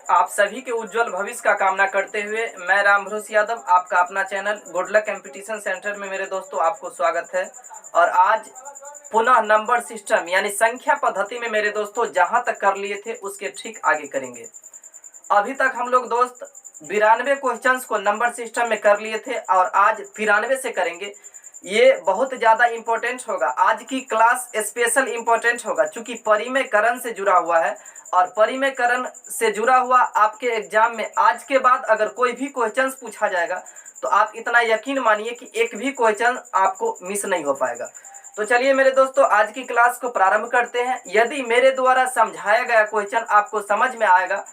आप सभी के उज्जवल भविष्य का कामना करते हुए मैं राम भरोस यादव, आपका अपना channel good luck competition centre में मेरे दोस्तों आपको स्वागत है। और आज पुनः नंबर सिस्टम यानी संख्या पद्धति में मेरे दोस्तों जहां तक कर लिए थे उसके ठीक आगे करेंगे। अभी तक हम लोग दोस्त 92 क्वेश्चंस को नंबर सिस्टम में कर लिए थे और आज 93 से करेंगे। ये बहुत ज़्यादा इम्पोर्टेंट होगा, आज की क्लास स्पेशल इम्पोर्टेंट होगा चूँकि परिमेयकरण से जुड़ा हुआ है। और परिमेयकरण से जुड़ा हुआ आपके एग्जाम में आज के बाद अगर कोई भी क्वेश्चंस पूछा जाएगा तो आप इतना यकीन मानिए कि एक भी क्वेश्चन आपको मिस नहीं हो पाएगा। तो चलिए मेरे दोस्तों आज की क्लास को प्रारंभ करते हैं। यदि मेरे द्वारा समझाया गया क्वेश्चन आपको समझ में आएगा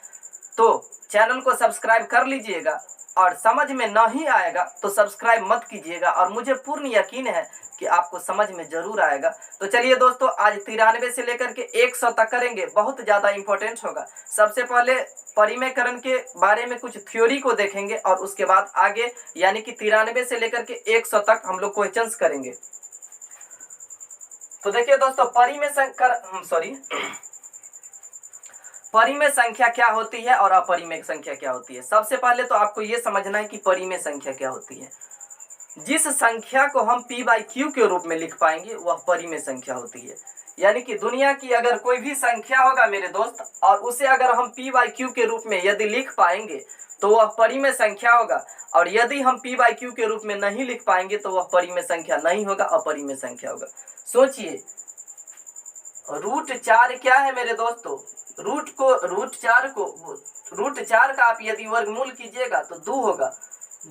तो चैनल को सब्सक्राइब कर लीजिएगा, और समझ में नहीं आएगा तो सब्सक्राइब मत कीजिएगा, और मुझे पूर्ण यकीन है कि आपको समझ में जरूर आएगा। तो चलिए दोस्तों आज 93 से लेकर के 100 तक करेंगे, बहुत ज़्यादा इंपॉर्टेंट होगा। सबसे पहले परिमेयकरण के बारे में कुछ थ्योरी को देखेंगे और उसके बाद आगे यानी कि 93 से लेकर के 100 तक हम लोग क्वेश्चंस करेंगे। तो देखिए दोस्तों परिमेय संख्या क्या होती है और अपरिमेय संख्या क्या होती है। सबसे पहले तो आपको ये समझना है कि परिमेय संख्या क्या होती है। जिस संख्या को हम p/q के रूप में लिख पाएंगे वह परिमेय संख्या होती है। यानी कि दुनिया की अगर कोई भी संख्या होगा मेरे दोस्त और उसे अगर हम p/q के रूप में यदि लिख पाएंगे तो वह परिमेय संख्या होगा, और यदि हम p/q के रूप में नहीं लिख पाएंगे तो वह परिमेय संख्या नहीं होगा, अपरिमेय संख्या होगा। सोचिए √4 क्या है मेरे दोस्तों, √4 का आप यदि वर्गमूल कीजिएगा तो 2 होगा।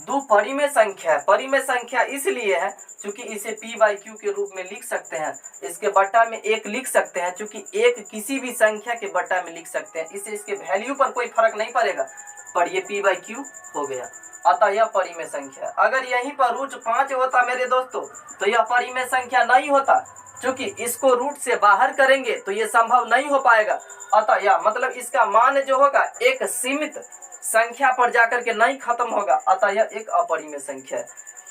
2 परिमेय संख्या है। परिमेय संख्या इसलिए है क्योंकि इसे p/q के रूप में लिख सकते हैं, इसके बट्टा में 1 लिख सकते हैं, क्योंकि 1 किसी भी संख्या के बट्टा में लिख सकते हैं, इससे इसके वैल्यू पर कोई फर्क नहीं पड़ेगा, पर ये p/q हो गया, अतः यह परिमेय संख्या है। अगर यहीं पर √5 होता मेरे दोस्तों तो यह परिमेय संख्या नहीं होता, क्योंकि इसको रूट से बाहर करेंगे तो ये संभव नहीं हो पाएगा। अतः यह मतलब इसका मान जो होगा एक सीमित संख्या पर जाकर के नहीं खत्म होगा, अतः यह एक अपरिमेय संख्या है।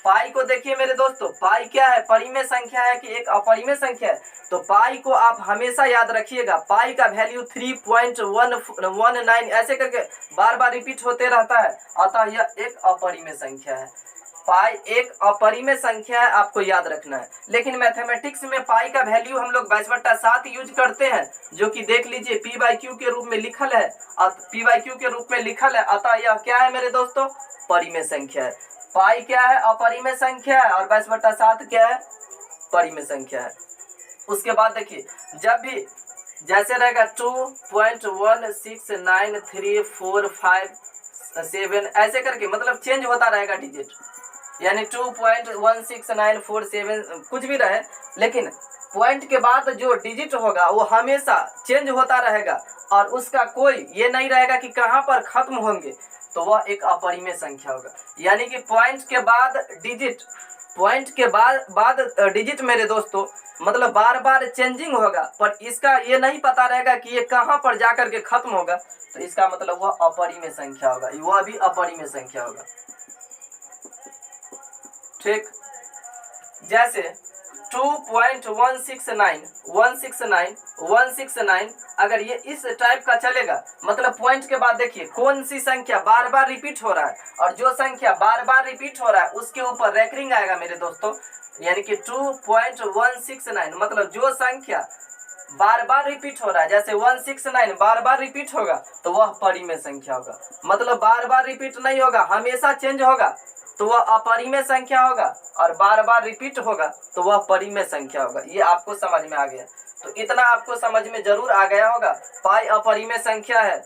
पाई को देखिए मेरे दोस्तों, पाई क्या है, परिमेय संख्या है कि एक अपरिमेय संख्या है। तो पाई को आप हमेशा याद रखिएगा, पाई का वैल्यू 3.119 ऐसे करके बार बार रिपीट होते रहता है, अतः यह एक अपरिमेय संख्या है। पाई एक अपरिमेय संख्या है, आपको याद रखना है। लेकिन मैथमेटिक्स में पाई का वैल्यू हम लोग 22/7 यूज करते हैं, जो कि देख लीजिए p/q के रूप में लिखल है, p/q के रूप में लिखल है, अतः यह क्या है मेरे दोस्तों, परिमेय संख्या है। पाई क्या है, अपरिमेय संख्या है, और 22/7 क्या है, परिमेय संख्या है। उसके बाद देखिए जब भी जैसे रहेगा 2.1693457 ऐसे करके मतलब चेंज होता रहेगा डिजिट, यानी 2.16947 कुछ भी रहे, लेकिन पॉइंट के बाद जो डिजिट होगा वो हमेशा चेंज होता रहेगा और उसका कोई ये नहीं रहेगा कि कहाँ पर खत्म होंगे, तो वह एक अपरिमेय संख्या होगा। यानी कि पॉइंट के बाद डिजिट मेरे दोस्तों मतलब बार बार चेंजिंग होगा, पर इसका ये नहीं पता रहेगा कि ये कहाँ पर जाकर के खत्म होगा, तो इसका मतलब वह अपरिमेय संख्या होगा, वह भी अपरिमेय संख्या होगा। ठीक, जैसे 2.169 अगर ये इस टाइप का चलेगा, मतलब पॉइंट के बाद देखिए कौन सी संख्या बार बार रिपीट हो रहा है, और जो संख्या बार बार रिपीट हो रहा है उसके ऊपर रैंकिंग आएगा मेरे दोस्तों। यानी कि 2.169 मतलब जो संख्या बार बार रिपीट हो रहा है, जैसे 169 बार बार रिपीट होगा तो वह परिमेय संख्या होगा। मतलब बार बार रिपीट नहीं होगा, हमेशा चेंज होगा तो वह अपरिमेय संख्या होगा, और बार बार रिपीट होगा तो वह परिमेय संख्या होगा। ये आपको समझ में आ गया, तो इतना आपको समझ में जरूर आ गया होगा। पाई अपरिमेय संख्या है,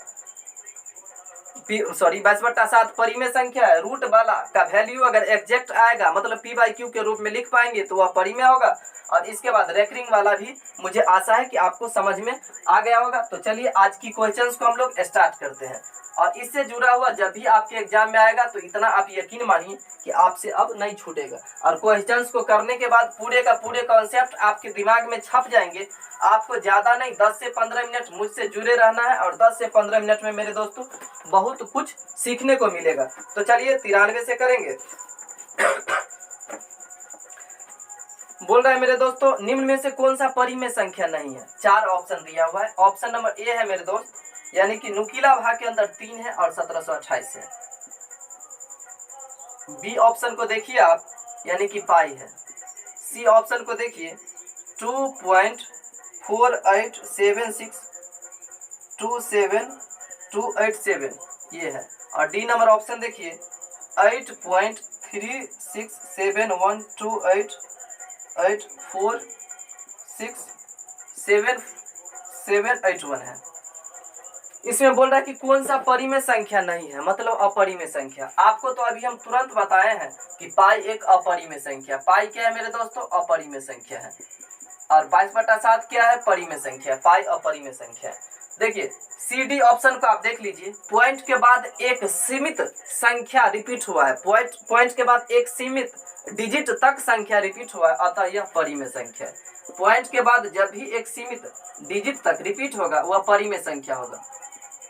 22/7 परिमेय संख्या है। रूट वाला का वैल्यू अगर एग्जैक्ट आएगा मतलब p/q के रूप में लिख पाएंगे तो वह परिमेय होगा, और इसके बाद रैंकिंग वाला भी मुझे आशा है कि आपको समझ में आ गया होगा। तो चलिए आज की क्वेश्चंस को हम लोग स्टार्ट करते हैं, और इससे जुड़ा हुआ जब भी आपके एग्जाम में आएगा तो इतना आप यकीन मानिए कि आपसे अब नहीं छूटेगा, और क्वेश्चंस को करने के बाद पूरे का पूरे कॉन्सेप्ट आपके दिमाग में छप जाएंगे। आपको ज़्यादा नहीं 10 से 15 मिनट मुझसे जुड़े रहना है, और 10 से 15 मिनट में मेरे दोस्तों बहुत कुछ सीखने को मिलेगा। तो चलिए 93 से करेंगे। बोल रहा है मेरे दोस्तों निम्न में से कौन सा परिमेय संख्या नहीं है। 4 ऑप्शन दिया हुआ है। ऑप्शन नंबर ए है मेरे दोस्त यानी कि नुकीला भाग के अंदर 3 है और 1728 है। बी ऑप्शन को देखिए आप, यानी कि पाई है। सी ऑप्शन को देखिए 2.487627 ये है। और डी नंबर ऑप्शन देखिए 8.367128467781 है। इसमें बोल रहा है कि कौन सा परिमेय संख्या नहीं है, मतलब अपरिमेय संख्या। आपको तो अभी हम तुरंत बताए हैं कि पाई एक अपरिमेय संख्या। पाई क्या है मेरे दोस्तों? अपरिमेय संख्या है। और 22/7 क्या है? परिमेय संख्या। पाई अपरिमेय संख्या है। देखिए सी डी ऑप्शन को आप देख लीजिए, पॉइंट के बाद एक सीमित संख्या रिपीट हुआ है, पॉइंट के बाद एक सीमित डिजिट तक संख्या रिपीट हुआ है, अतः यह परिमेय संख्या है। पॉइंट के बाद जब भी एक सीमित डिजिट तक रिपीट होगा वह परिमेय संख्या होगा।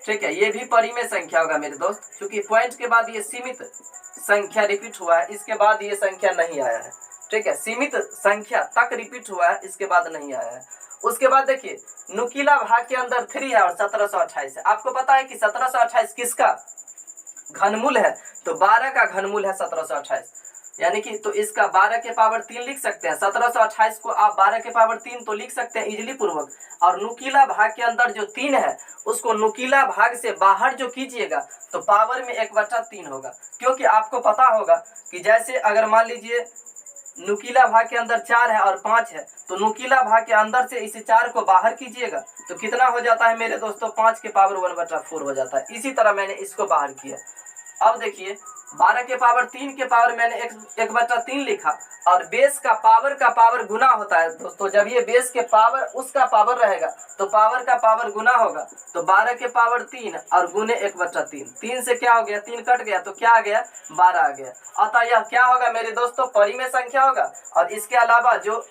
ठीक है, ये भी परिमेय संख्या होगा मेरे दोस्त, क्योंकि पॉइंट के बाद ये सीमित संख्या रिपीट हुआ है, इसके बाद ये संख्या नहीं आया है। ठीक है, सीमित संख्या तक रिपीट हुआ है, इसके बाद नहीं आया है। उसके बाद देखिए नुकीला भाग के अंदर 3 है और 1728 है। आपको पता है कि 1728 किसका घनमूल है? तो 12 का घनमूल है 1728, यानी कि तो इसका 12 के पावर 3 लिख सकते हैं। 1728 को आप 12 के पावर 3 तो लिख सकते हैं इजीली पूर्वक। और नुकीला भाग के अंदर जो 3 है उसको नुकीला भाग से बाहर जो कीजिएगा तो पावर में 1/3 होगा, क्योंकि आपको पता होगा कि जैसे अगर मान लीजिए नुकीला भाग के अंदर 4 है और 5 है, तो नुकीला भाग के अंदर से इसे 4 को बाहर कीजिएगा तो कितना हो जाता है मेरे दोस्तों? 5 के पावर 1/4 हो जाता है। इसी तरह मैंने इसको बाहर किया। अब देखिए 12 के पावर 3 के पावर मैंने 1/3 लिखा, और बेस का पावर गुना होता है दोस्तों। जब ये बेस के पावर उसका पावर रहेगा तो पावर का पावर गुना होगा, तो 12 के पावर 3 और गुने 1/3। 3 से क्या हो गया? 3 कट गया तो क्या आ गया? 12 आ गया। अतः यह क्या होगा मेरे दोस्तों? परिमेय संख्या होगा। और इसके अलावा जो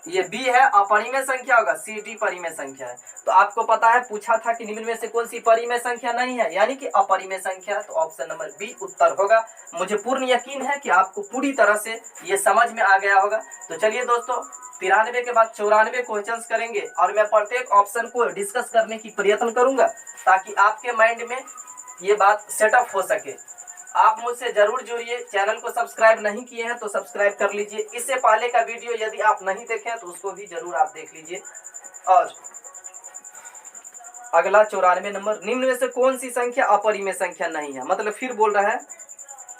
ये बी है अपरिमेय संख्या होगा, सी डी परिमेय संख्या है। तो आपको पता है पूछा था कि निम्न में से कौन सी परिमेय संख्या नहीं है, यानी कि अपरिमेय संख्या, तो ऑप्शन नंबर बी उत्तर होगा। मुझे पूर्ण यकीन है कि आपको पूरी तरह से ये समझ में आ गया होगा। तो चलिए दोस्तों 93 के बाद 94 क्वेश्चंस करेंगे और मैं प्रत्येक ऑप्शन को डिस्कस करने की प्रयत्न करूंगा ताकि आपके माइंड में ये बात सेटअप हो सके। आप मुझसे जरूर जुड़िए। चैनल को सब्सक्राइब नहीं किए हैं तो सब्सक्राइब कर लीजिए। इससे पहले का वीडियो यदि आप नहीं देखे हैं तो उसको भी जरूर आप देख लीजिए। और अगला 94 नंबर, निम्न में से कौन सी संख्या अपरिमेय संख्या नहीं है? मतलब फिर बोल रहा है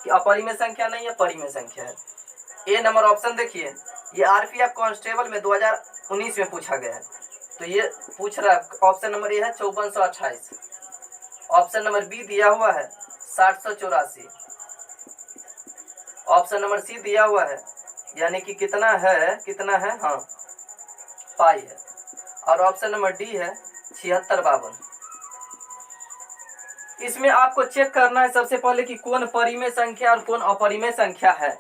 कि अपरिमेय संख्या नहीं है, परिमेय संख्या है। ए नंबर ऑप्शन देखिए, ये आरपीएफ कांस्टेबल में 2019 में पूछा गया है। तो ये पूछ रहा है, ऑप्शन नंबर ए है 5428। ऑप्शन नंबर बी दिया हुआ है 784। ऑप्शन नंबर सी दिया हुआ है, यानी कि कितना है हाँ पाई है। और ऑप्शन नंबर डी है 7652। इसमें आपको चेक करना है सबसे पहले कि कौन परिमेय संख्या और कौन अपरिमेय संख्या है,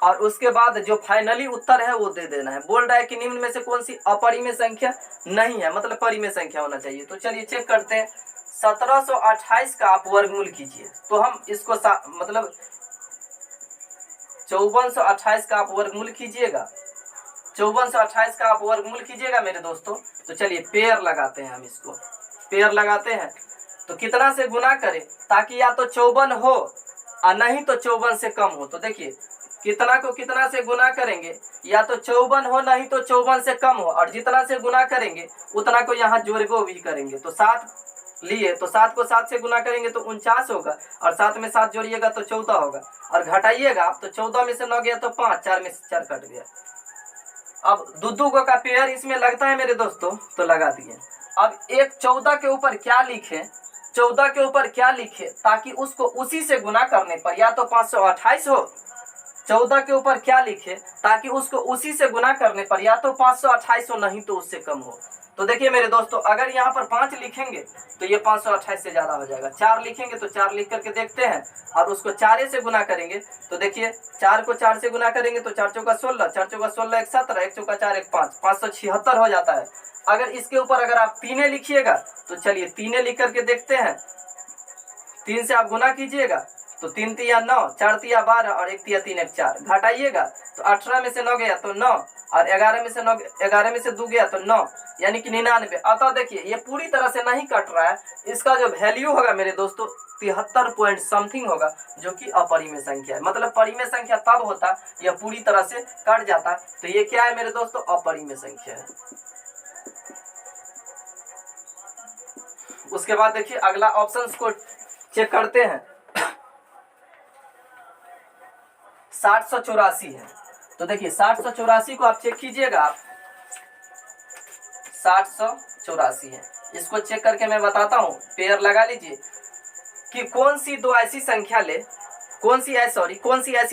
और उसके बाद जो फाइनली उत्तर है वो दे देना है। बोल रहा है कि निम्न में से कौन सी अपरिमेय संख्या नहीं है, मतलब परिमेय संख्या होना चाहिए। तो चलिए चेक करते हैं। 1728 का आप वर्गमूल कीजिए, तो हम इसको मतलब 5428 का आप वर्गमूल कीजिएगा। 5428 का आप वर्गमूल कीजिएगा मेरे दोस्तों। तो चलिए पेयर लगाते हैं, हम इसको पेयर लगाते हैं। तो कितना से गुना करें ताकि या तो 54 हो और नहीं तो 54 से कम हो। तो देखिए कितना को कितना से गुना करेंगे, या तो 54 हो नहीं तो 54 से कम हो, और जितना से गुना करेंगे उतना को यहाँ जोड़गो भी करेंगे। तो 7 लिए तो 7 को 7 से गुना करेंगे तो 49 होगा, और 7 में 7 जोड़िएगा तो 14 होगा, और घटाइएगा तो 14 में से 9 गया तो 5, 4 में से 4 कट गया। अब दो का पेयर इसमें लगता है मेरे दोस्तों, तो लगा दिए। अब एक 14 के ऊपर क्या लिखे, 14 के ऊपर क्या लिखे ताकि उसको उसी से गुना करने पर या तो 528 हो। 14 के ऊपर क्या लिखे ताकि उसको उसी से गुना करने पर या तो 528 हो नहीं तो उससे कम हो। तो देखिए मेरे दोस्तों, अगर यहाँ पर 5 लिखेंगे तो ये 528 से ज्यादा हो जाएगा। 4 लिखेंगे तो 4 लिख करके देखते हैं और उसको 4 से गुना करेंगे। तो देखिए 4 को 4 से गुना करेंगे तो 4 चौका 16, 4 चौका 16 1 17, 1 चौका 4 1 5, 576 हो जाता है। अगर इसके ऊपर अगर आप 3 लिखिएगा तो चलिए 3 लिख करके देखते हैं। 3 से आप गुना कीजिएगा तो 3 तिया 9, 4 तिया 12 और 1 तिया 3 1 4, घटाइएगा तो 18 में से 9 गया तो 9, और 11 में से 2 गया तो 9, यानी कि 99। अतः देखिए ये पूरी तरह से नहीं कट रहा है, इसका जो वैल्यू होगा मेरे दोस्तों 73 पॉइंट समथिंग होगा, जो कि अपरिमेय संख्या है। मतलब परिमेय संख्या तब होता यह पूरी तरह से कट जाता, तो ये क्या है मेरे दोस्तों, अपरिमेय संख्या है। उसके बाद देखिए अगला ऑप्शंस को चेक करते हैं। 784 है, तो देखिए 784 को आप चेक कीजिएगा, 784 है। इसको चेक करके मैं बताता हूँ, पेयर लगा लीजिए कि कौन सी ऐसी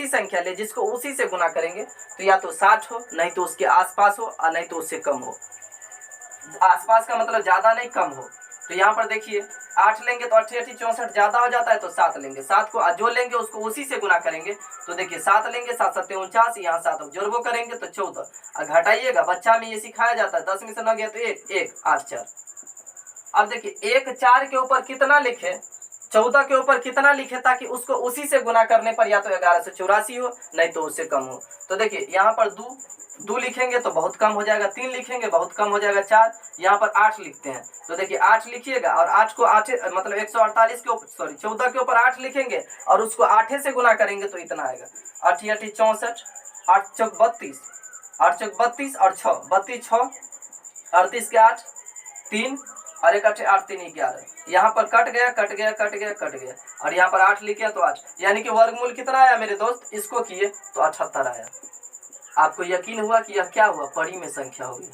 संख्या ले जिसको उसी से गुना करेंगे तो या तो 60 हो, नहीं तो उसके आसपास हो, और नहीं तो उससे कम हो। आसपास का मतलब ज्यादा नहीं कम हो। तो यहाँ पर देखिए 8 लेंगे तो 8 8 64 ज्यादा हो जाता है, तो 7 लेंगे, 7 को जो लेंगे उसको उसी से गुना करेंगे। तो देखिए 7 लेंगे, 7 7 49, यहाँ 7 जोड़बो करेंगे तो 14, और घटाइएगा। बच्चा में ये सिखाया जाता है, 10 में से न गया तो 1 8 4। अब देखिए 1 4 के ऊपर कितना लिखे, 14 के ऊपर कितना लिखे, ताकि उसको उसी से गुना करने पर या तो 1184 हो, नहीं तो उससे कम हो। तो देखिए यहाँ पर 2 लिखेंगे तो बहुत कम हो जाएगा, 3 लिखेंगे बहुत कम हो जाएगा, 4, यहाँ पर 8 लिखते हैं। तो देखिए 8 लिखिएगा, और 8 को 8 मतलब 148 के ऊपर 14 के ऊपर 8 लिखेंगे और उसको 8 से गुना करेंगे तो इतना आएगा, 8 8 64, 8 चौक 32, 8 चौक 32 और 6 32 6 38 के 8 3 और 1 8 8 3 11। यहाँ पर कट गया, और यहाँ पर 8 लिखे तो 8, यानी कि वर्गमूल कितना आया मेरे दोस्त, इसको किए तो 78 आया। आपको यकीन हुआ कि यह क्या हुआ, परिमेय संख्या हो गया,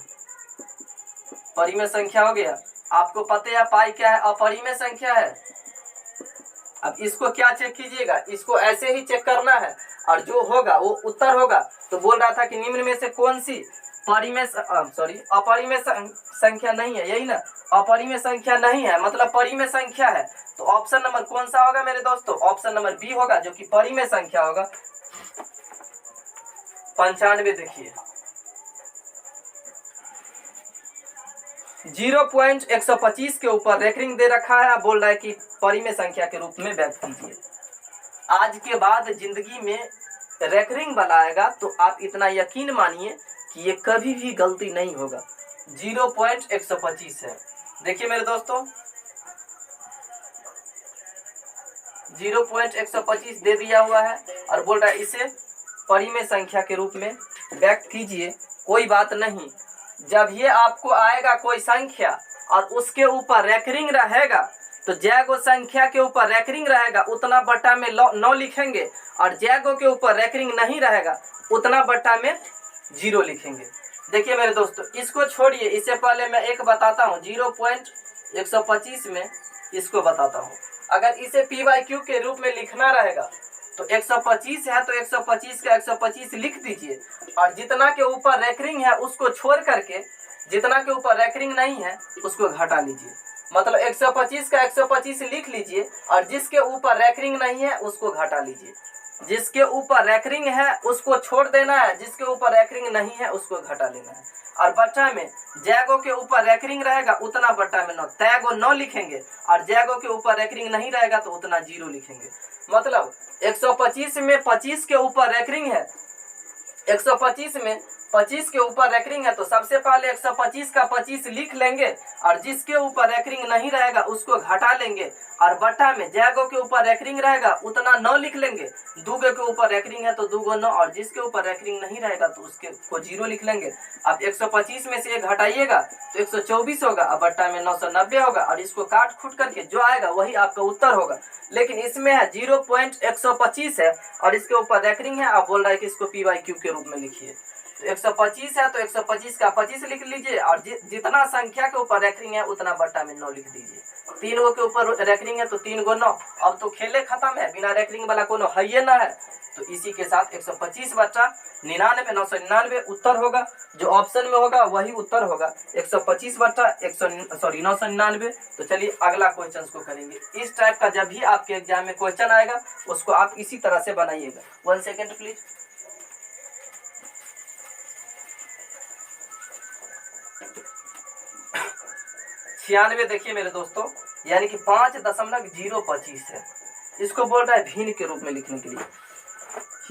परिमेय संख्या हो गया। आपको पता है पाई क्या है, अपरिमेय संख्या है। अब इसको क्या चेक कीजिएगा, इसको ऐसे ही चेक करना है, और जो होगा वो उत्तर होगा। तो बोल रहा था कि निम्न में से कौन सी अपरिमेय संख्या नहीं है, यही ना, अपरिमेय संख्या नहीं है मतलब परिमेय संख्या है। तो ऑप्शन नंबर कौन सा होगा मेरे दोस्तों, ऑप्शन नंबर बी होगा, जो कि परिमेय संख्या होगा। 95 देखिए 0.125 के ऊपर रेकरिंग दे रखा है, बोल रहा है कि परिमेय संख्या के रूप में व्यक्त कीजिए। आज के बाद जिंदगी में रेकरिंग वाला आएगा तो आप इतना यकीन मानिए कि ये कभी भी गलती नहीं होगा। 0.125 है, देखिए मेरे दोस्तों 0.125 दे दिया हुआ है, और बोल रहा है इसे परिमेय संख्या के रूप में व्यक्त कीजिए। कोई बात नहीं, जब ये आपको आएगा कोई संख्या और उसके ऊपर रेकरिंग रहेगा, तो जैगो संख्या के ऊपर रेकरिंग रहेगा उतना बट्टा में 9 लिखेंगे, और जैगो के ऊपर रेकरिंग नहीं रहेगा उतना बट्टा में 0 लिखेंगे। देखिए मेरे दोस्तों इसको छोड़िए, इससे पहले मैं एक बताता हूँ, 0.125 में इसको बताता हूँ। अगर इसे p/q के रूप में लिखना रहेगा तो 125 है तो 125 का 125 लिख दीजिए, और जितना के ऊपर रेकरिंग है उसको छोड़ करके जितना के ऊपर रेकरिंग नहीं है उसको घटा लीजिए। मतलब 125 का 125 लिख लीजिए, और जिसके ऊपर रेकरिंग नहीं है उसको घटा लीजिए। जिसके ऊपर रेकरिंग है उसको छोड़ देना है, जिसके ऊपर रेकरिंग नहीं है उसको घटा लेना है। और बट्टा में जैगो के ऊपर रेकरिंग रहेगा उतना बट्टा में 9, तैगो 9 लिखेंगे, और जैगो के ऊपर रेकरिंग नहीं रहेगा तो उतना 0 लिखेंगे। मतलब 125 में 25 के ऊपर रेकरिंग है, 125 में 25 के ऊपर रेकरिंग है, तो सबसे पहले 125 का 25 लिख लेंगे, और जिसके ऊपर रेकरिंग नहीं रहेगा उसको घटा लेंगे, और बट्टा में जैगो के ऊपर रेकरिंग रहेगा उतना 9 लिख लेंगे, दूगो के ऊपर रेकरिंग है तो दूगो 9, और जिसके ऊपर रेकरिंग नहीं रहेगा तो उसके को 0 लिख लेंगे। अब 125 में से 1 घटाइएगा तो 124 होगा, और बट्टा में 990 होगा, और इसको काट खूट करके जो आएगा वही आपका उत्तर होगा। लेकिन इसमें है 0.125 है और इसके ऊपर रेकरिंग है, आप बोल रहा है कि इसको p/q के रूप में लिखिए। तो 125 है तो 125 का 25 लिख लीजिए, और जितना संख्या के ऊपर रेकरिंग है उतना बट्टा में 9 लिख दीजिए। 3 गो के ऊपर रेकरिंग है तो 3 गो 9, अब तो खेले खत्म है, बिना रेकरिंग वाला कोनो है ही ना है। तो इसी के साथ 125 बट्टा 99 999 उत्तर होगा, जो ऑप्शन में होगा वही उत्तर होगा, 125 बट्टा 999। तो चलिए अगला क्वेश्चन को करेंगे। इस टाइप का जब भी आपके एग्जाम में क्वेश्चन आएगा उसको आप इसी तरह से बनाइएगा। 1 सेकेंड प्लीज। छियानवे देखिए मेरे दोस्तों, यानी कि 5.025 है, इसको बोल रहा है भिन्न के रूप में लिखने के लिए।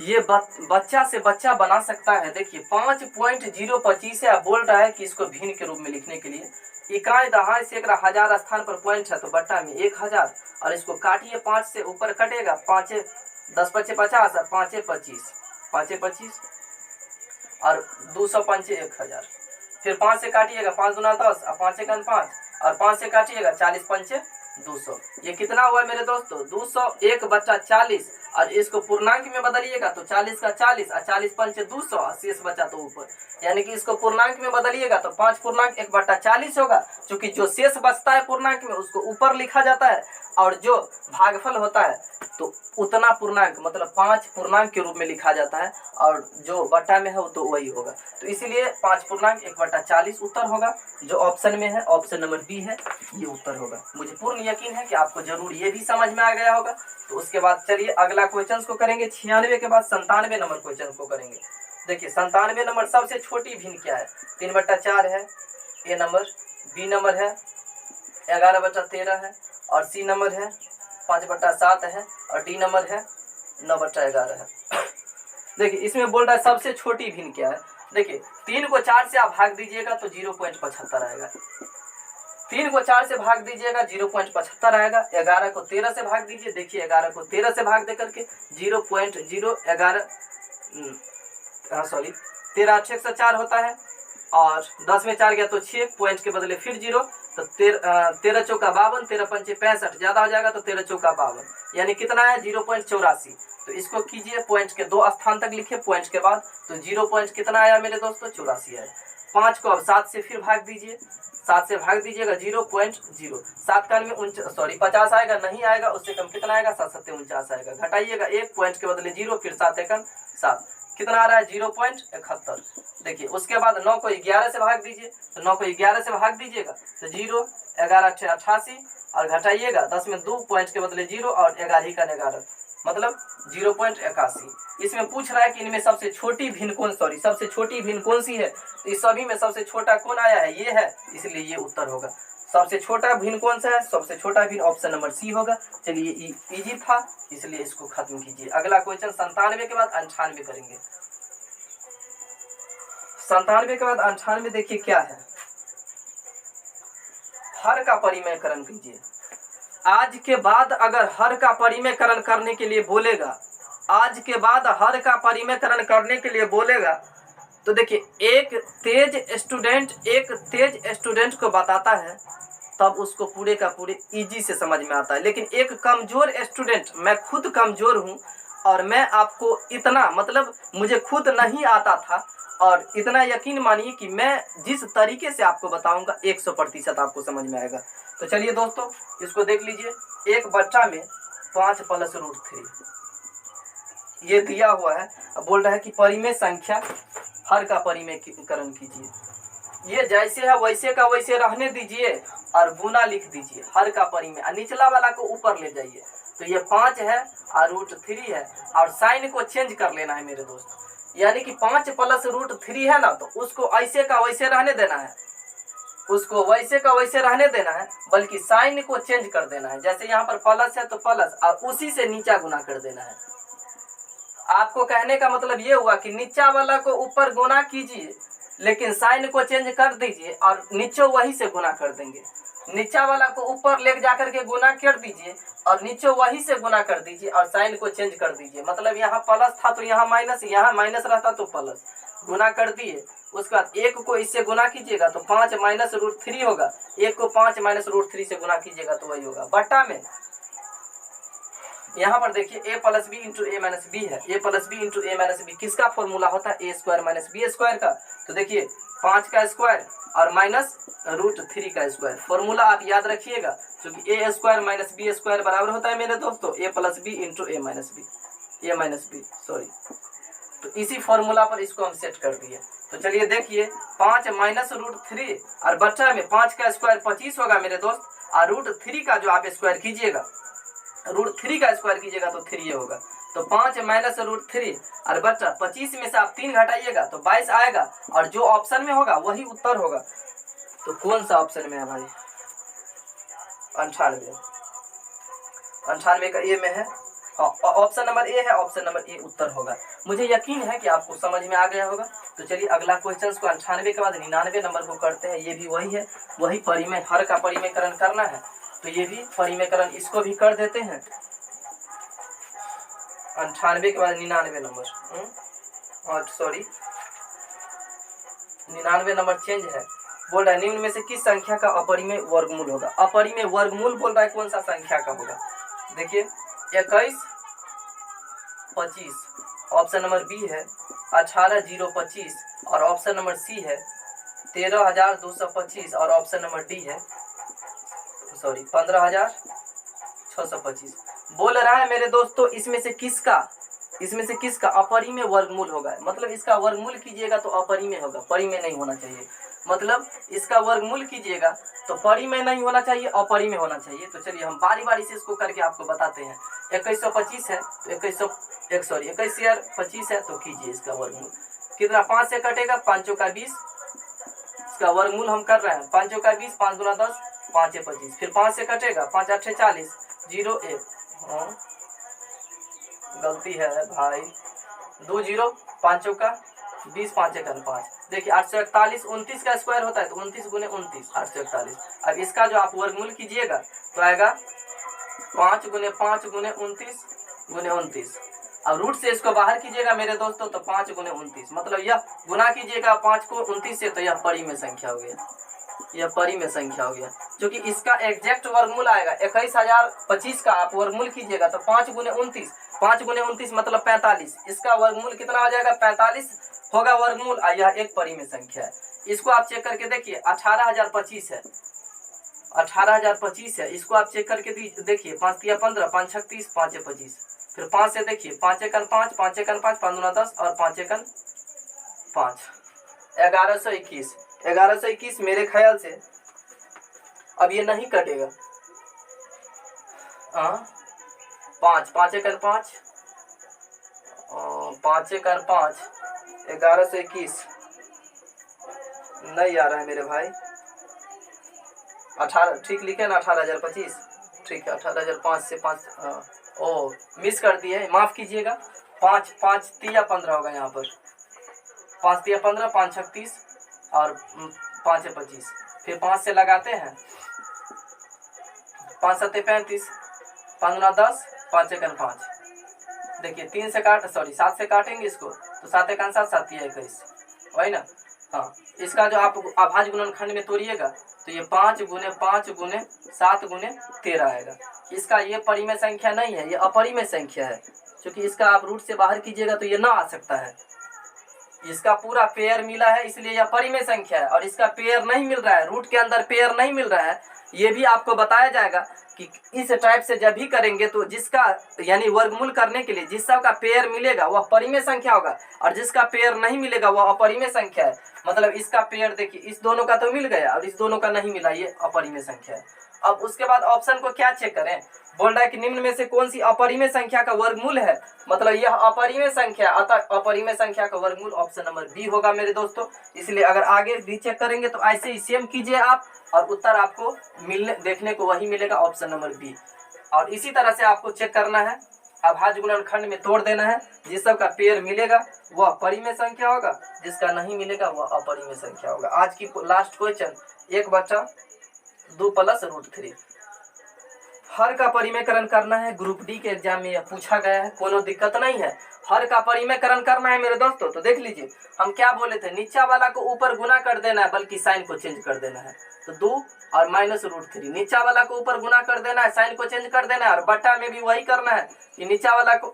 ये बच्चा से बच्चा बना सकता है। देखिए 5.025 है, आप बोल रहा है कि इसको भिन्न के रूप में लिखने के लिए इकाई दहाई सैकड़ा हजार स्थान पर पॉइंट है तो बट्टा में 1000 और इसको काटिए 5 से ऊपर कटेगा 5 10 5 50 और 5 25 5 25 और 200 5 1000 फिर 5 से काटिएगा 5 दूना 10 और 5 1 5 और 5 से काटिएगा 40 5 200। ये कितना हुआ मेरे दोस्तों 201/40 और इसको पूर्णांक में बदलिएगा तो 40 का 40 और 40 पंच 200 और शेष बचा तो ऊपर, यानी कि इसको पूर्णांक में बदलिएगा तो 5 पूर्णांक 1/40 होगा। क्योंकि जो शेष बचता है पूर्णांक में उसको ऊपर लिखा जाता है और जो भागफल होता है तो उतना पूर्णांक मतलब 5 पूर्णांक के रूप में लिखा जाता है और जो बट्टा में है वो तो वही होगा। तो इसीलिए 5 पूर्णांक 1/40 उत्तर होगा। जो ऑप्शन में है ऑप्शन नंबर बी है, ये उत्तर होगा। मुझे पूर्ण यकीन है कि आपको जरूर ये भी समझ में आ गया होगा। तो उसके बाद चलिए अगला क्वेश्चन को करेंगे। 96 के बाद 97 नंबर क्वेश्चन को करेंगे। देखिए 97 नंबर सबसे छोटी भिन्न क्या है 3/4 है, ए नंबर, बी नंबर है 11/13 है और सी नंबर है 5/7 है और डी नंबर है 9/11 है। देखिए इसमें बोल रहा है सबसे छोटी भिन्न क्या है। देखिए 3 को 4 से आप भाग दीजिएगा तो 0.75 आएगा। 3 को 4 से भाग दीजिएगा 0.75 आएगा। 11 को 13 से भाग दीजिए, देखिए 11 को 13 से भाग दे करके 0.011 सॉरी 13 6 104 होता है और 10 में 4 गया तो 6 पॉइंट के बदले फिर 0 तो 13 चौका 52 13 पंचे 65 ज्यादा हो जाएगा तो 13 चौका 52 यानी कितना है 0.84। तो इसको कीजिए पॉइंट के 2 स्थान तक लिखे पॉइंट के बाद तो 0 पॉइंट कितना आया मेरे दोस्तों 84 आया। 5 को अब 7 से फिर भाग दीजिए, 7 से भाग दीजिएगा 0.0 7 काल में 50 आएगा नहीं आएगा, उससे कम कितना आएगा 7 7 49 आएगा। घटाइएगा 1 पॉइंट के बदले 0 फिर 7 1 7 कितना आ रहा है 0.71। देखिए उसके बाद 9 को 11 से भाग दीजिए तो 9 को 11 से भाग दीजिएगा तो 0 11 88 और घटाइएगा 10 में 2 पॉइंट के बदले 0 और 11 का 11 मतलब 0.81। इसमें पूछ रहा है कि इनमें सबसे छोटी भिन्न कौन सी है। तो इस सभी में सबसे छोटा कौन आया है ये है, इसलिए ये उत्तर होगा। सबसे छोटा भिन्न कौन सा है, सबसे छोटा भिन्न ऑप्शन नंबर सी होगा। चलिए इजी था इसलिए इसको खत्म कीजिए। अगला क्वेश्चन 97 के बाद 98 करेंगे। 97 के बाद 98 देखिए क्या है, हर का परिमेयकरण कीजिए। आज के बाद अगर हर का परिमेयकरण करने के लिए बोलेगा, आज के बाद हर का परिमेयकरण करने के लिए बोलेगा तो देखिए एक तेज स्टूडेंट को बताता है तब उसको पूरे का पूरे इजी से समझ में आता है। लेकिन एक कमजोर स्टूडेंट, मैं खुद कमजोर हूँ और मैं आपको इतना मतलब मुझे खुद नहीं आता था और इतना यकीन मानिए कि मैं जिस तरीके से आपको बताऊंगा 100% आपको समझ में आएगा। तो चलिए दोस्तों इसको देख लीजिए। एक बच्चा में 5 + √3 ये दिया हुआ है। अब बोल रहा है कि परिमेय संख्या हर का परिमेयकरण कीजिए। ये जैसे है वैसे का वैसे रहने दीजिए और गुना लिख दीजिए हर का परिमेय, निचला वाला को ऊपर ले जाइए। तो ये 5 है और √3 है और साइन को चेंज कर लेना है मेरे दोस्त, यानी कि 5 + √3 है ना तो उसको ऐसे का वैसे रहने देना है, उसको वैसे का वैसे रहने देना है, बल्कि साइन को चेंज कर देना है। जैसे यहाँ पर प्लस है तो प्लस और उसी से नीचा गुना कर देना है। आपको कहने का मतलब ये हुआ कि नीचा वाला को ऊपर गुना कीजिए लेकिन साइन को चेंज कर दीजिए और नीचे वही से गुना कर देंगे। नीचा वाला को ऊपर ले जाकर के गुना कर दीजिए और नीचे वही से गुना कर दीजिए और साइन को चेंज कर दीजिए। मतलब यहाँ प्लस था तो यहाँ माइनस, यहाँ माइनस रहता तो प्लस, गुना कर दिए। उसके बाद 1 को इससे गुना कीजिएगा तो 5 - √3 होगा। 1 को 5 - √3 से गुना कीजिएगा तो वही होगा। बट्टा में यहाँ पर देखिए a + b × a - b है। a + b × a - b किसका फॉर्मूला होता है a² - b² का। तो देखिए 5 का स्क्वायर और माइनस √3 का स्क्वायर, फॉर्मूला आप याद रखिएगा क्योंकि a² - b² बराबर होता है मेरे दोस्तों a + b × a - b sorry. तो इसी फॉर्मूला पर इसको हम सेट कर दिए। तो चलिए देखिए 5 - √3 और बच्चा में 5 का स्क्वायर 25 होगा मेरे दोस्त और √3 का जो आप स्क्वायर कीजिएगा, √3 का स्क्वायर कीजिएगा तो 3 होगा। तो 5 - √3 और बच्चा 25 में से आप 3 घटाइएगा तो 22 आएगा और जो ऑप्शन में होगा वही उत्तर होगा। तो कौन सा ऑप्शन में है भाई 98 का ए में है। ऑप्शन नंबर ए है, ऑप्शन नंबर ए उत्तर होगा। मुझे यकीन है कि आपको समझ में आ गया होगा। तो चलिए अगला क्वेश्चन को 98 के बाद 99 नंबर को करते हैं। ये भी वही है, वही परिमेय, हर का परिमेयकरण करना है, तो ये भी परिमेयकरण इसको भी कर देते हैं। 98 के बाद 99 नंबर, और सॉरी 99 नंबर चेंज है। बोल रहा है निम्न में से किस संख्या का अपरिमेय वर्गमूल होगा। अपरिमेय वर्गमूल बोल रहा है कौन सा संख्या का होगा। देखिए 21 25, ऑप्शन नंबर बी है 18025, और ऑप्शन नंबर सी है 13225, और ऑप्शन नंबर डी है सॉरी 15625। बोल रहा है मेरे दोस्तों इसमें से किसका अपरिमेय वर्गमूल होगा। मतलब इसका वर्गमूल कीजिएगा तो अपरिमेय होगा, परिमेय नहीं होना चाहिए। मतलब इसका वर्गमूल कीजिएगा तो परिमेय नहीं होना चाहिए, अपरिमेय होना चाहिए। तो चलिए हम बारी बारी से इसको करके आपको बताते हैं। 2125 है तो 21,025 है तो कीजिए इसका वर्गमूल कितना। 5 से कटेगा, 5 का 20, इसका वर्गमूल हम कर रहे हैं। 5 का 20, 5 दूना 10, 5 25, फिर 5 से कटेगा, 5 8 40, 0 1, गलती है भाई, 2 0, 5 का 20, 5 1 5। देखिए 841, 29 का स्क्वायर होता है तो 29 गुने 29, 841। अब इसका जो आप वर्गमूल कीजिएगा तो आएगा 5 गुने 5 गुने 29 गुने 29। अब रूट से इसको बाहर कीजिएगा मेरे दोस्तों तो 5 गुने 29, मतलब यह गुना कीजिएगा 5 को 29 से तो यह परिमेय संख्या हो गया, यह परिमेय संख्या हो गया। क्योंकि इसका एग्जैक्ट वर्गमूल आएगा 21025 का आप वर्गमूल कीजिएगा तो 5 गुने 29, 5 गुने 29 मतलब 45। इसका वर्गमूल कितना हो जाएगा, 45 होगा वर्गमूल। यह एक परिमेय संख्या है। इसको आप चेक करके देखिए 18025 है, 18025 है। इसको आप चेक करके देखिए 5 तिया 15, 5 36, 5 25, फिर 5 से देखिए 5 1 5, 5 1 5, 5 दूना 10 और 5 1 5, 1121। 1121 मेरे ख्याल से अब ये नहीं कटेगा। 5 5 1 5, 5 1 5, 1121 नहीं आ रहा है मेरे भाई। 18 ठीक लिखे ना, 18025 ठीक है। 18005 से 5 मिस कर दिए, माफ कीजिएगा। 5 5 तिया 15 होगा यहाँ पर, 5 तिया 15, 5 36 और 5 25, फिर 5 से लगाते हैं, 5 7 35, 5 दूना 10, 5 1 5। देखिए 3 से 7 से काटेंगे इसको तो 7 1 7, 7 तिया 21, वही ना। हाँ, इसका जो आप अभाज्य गुणनखंड में तोड़िएगा तो ये 5 गुने 5 गुने 7 गुने 13 आएगा। इसका ये परिमेय संख्या नहीं है, ये अपरिमेय संख्या है। क्योंकि इसका आप रूट से बाहर कीजिएगा तो ये ना आ सकता है। इसका पूरा पेयर मिला है इसलिए यह परिमेय संख्या है, और इसका पेयर नहीं मिल रहा है, रूट के अंदर पेयर नहीं मिल रहा है। ये भी आपको बताया जाएगा कि इस टाइप से जब भी करेंगे तो जिसका यानी वर्गमूल करने के लिए जिस सब का पेयर मिलेगा वह परिमेय संख्या होगा, और जिसका पेयर नहीं मिलेगा वह अपरिमेय संख्या है। मतलब इसका पेयर देखिए, इस दोनों का तो मिल गया और इस दोनों का नहीं मिला, ये अपरिमेय संख्या है। अब उसके बाद ऑप्शन को क्या चेक करें, बोल रहा है कि निम्न में से कौन सी अपरिमेय संख्या का वर्गमूल है। मतलब यह अपरिमेय संख्या, अतः अपरिमेय संख्या का वर्गमूल ऑप्शन नंबर बी होगा मेरे दोस्तों। इसलिए अगर आगे भी चेक करेंगे तो ऐसे ही सेम कीजिए आप, और उत्तर आपको देखने को वही मिलेगा, ऑप्शन नंबर बी। और इसी तरह से आपको चेक करना है, अभाज्य गुणनखंड में तोड़ देना है। जिस सब का पेयर मिलेगा वह परिमेय संख्या होगा, जिसका नहीं मिलेगा वह अपरिमेय संख्या होगा। आज की लास्ट क्वेश्चन 1/2 + √3। हर का परिमेयकरण करना है, ग्रुप डी के एग्जाम में यह पूछा गया है, कोनो दिक्कत नहीं है। हर का परिमेयकरण करना है मेरे दोस्तों। तो देख लीजिए हम क्या बोले थे, नीचा वाला को ऊपर गुना कर देना है, बल्कि साइन को चेंज कर देना है। तो 2 और -√3, नीचा वाला को ऊपर गुना कर देना है, साइन को चेंज कर देना है। और बट्टा में भी वही करना है कि नीचा वाला को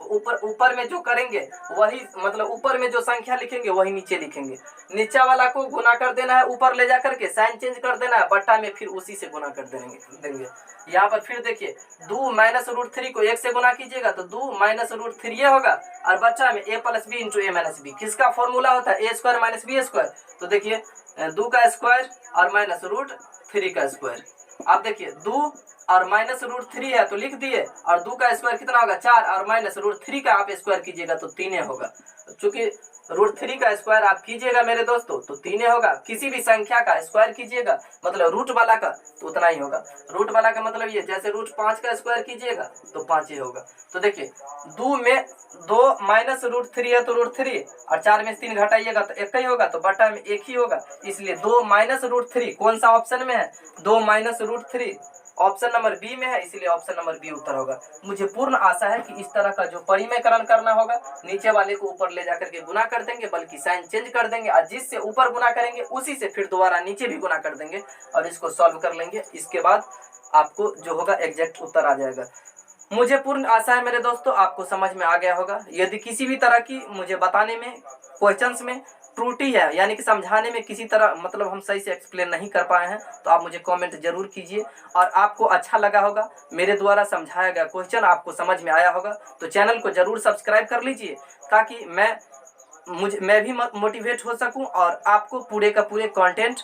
ऊपर में जो करेंगे वही, मतलब ऊपर में जो संख्या लिखेंगे वही नीचे लिखेंगे। नीचा वाला को गुना कर देना है ऊपर ले जा करके, साइन चेंज कर देना है, बट्टा में फिर उसी से गुना कर देंगे। यहाँ पर फिर देखिए 2 -√3 को 1 से गुना कीजिएगा तो 2 -√3 होगा, और बच्चा में a + b × a - b। किसका फॉर्मूला होता है, a² - b²। तो देखिए 2 का स्क्वायर और -√3 का स्क्वायर। आप देखिए 2 और -√3 है तो लिख दिए, और 2 का स्क्वायर कितना होगा 4, और -√3 का आप स्क्वायर कीजिएगा तो 3 होगा। चूंकि √3 का स्क्वायर आप कीजिएगा मेरे दोस्तों तो 3 होगा। किसी भी संख्या का स्क्वायर कीजिएगा मतलब रूट वाला का तो उतना ही होगा। रूट वाला का मतलब ये, जैसे √5 का स्क्वायर कीजिएगा तो 5 ही होगा। तो देखिए 2 में 2 -√3 है तो √3, और 4 में 3 घटाइएगा तो 1 ही होगा, तो बटा में 1 ही होगा। इसलिए 2 -√3 कौन सा ऑप्शन में है, 2 -√3 ऑप्शन नंबर बी में है, इसलिए ऑप्शन नंबर बी उत्तर होगा। मुझे पूर्ण आशा है कि इस तरह का जो परिमेयकरण करना होगा, नीचे वाले को ऊपर ले जाकर के गुना कर देंगे, बल्कि साइन चेंज कर देंगे, और जिससे ऊपर गुना करेंगे उसी से फिर दोबारा नीचे भी गुना कर देंगे और इसको सॉल्व कर लेंगे। इसके बाद आपको जो होगा एग्जैक्ट उत्तर आ जाएगा। मुझे पूर्ण आशा है मेरे दोस्तों आपको समझ में आ गया होगा। यदि किसी भी तरह की मुझे बताने में, क्वेश्चंस में त्रुटि है, यानी कि समझाने में किसी तरह मतलब हम सही से एक्सप्लेन नहीं कर पाए हैं, तो आप मुझे कमेंट जरूर कीजिए। और आपको अच्छा लगा होगा, मेरे द्वारा समझाया गया क्वेश्चन आपको समझ में आया होगा, तो चैनल को जरूर सब्सक्राइब कर लीजिए, ताकि मैं भी मोटिवेट हो सकूं और आपको पूरे का पूरे कंटेंट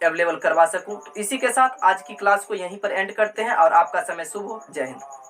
अवेलेबल करवा सकूं। तो इसी के साथ आज की क्लास को यहीं पर एंड करते हैं और आपका समय शुभ हो। जय हिंद।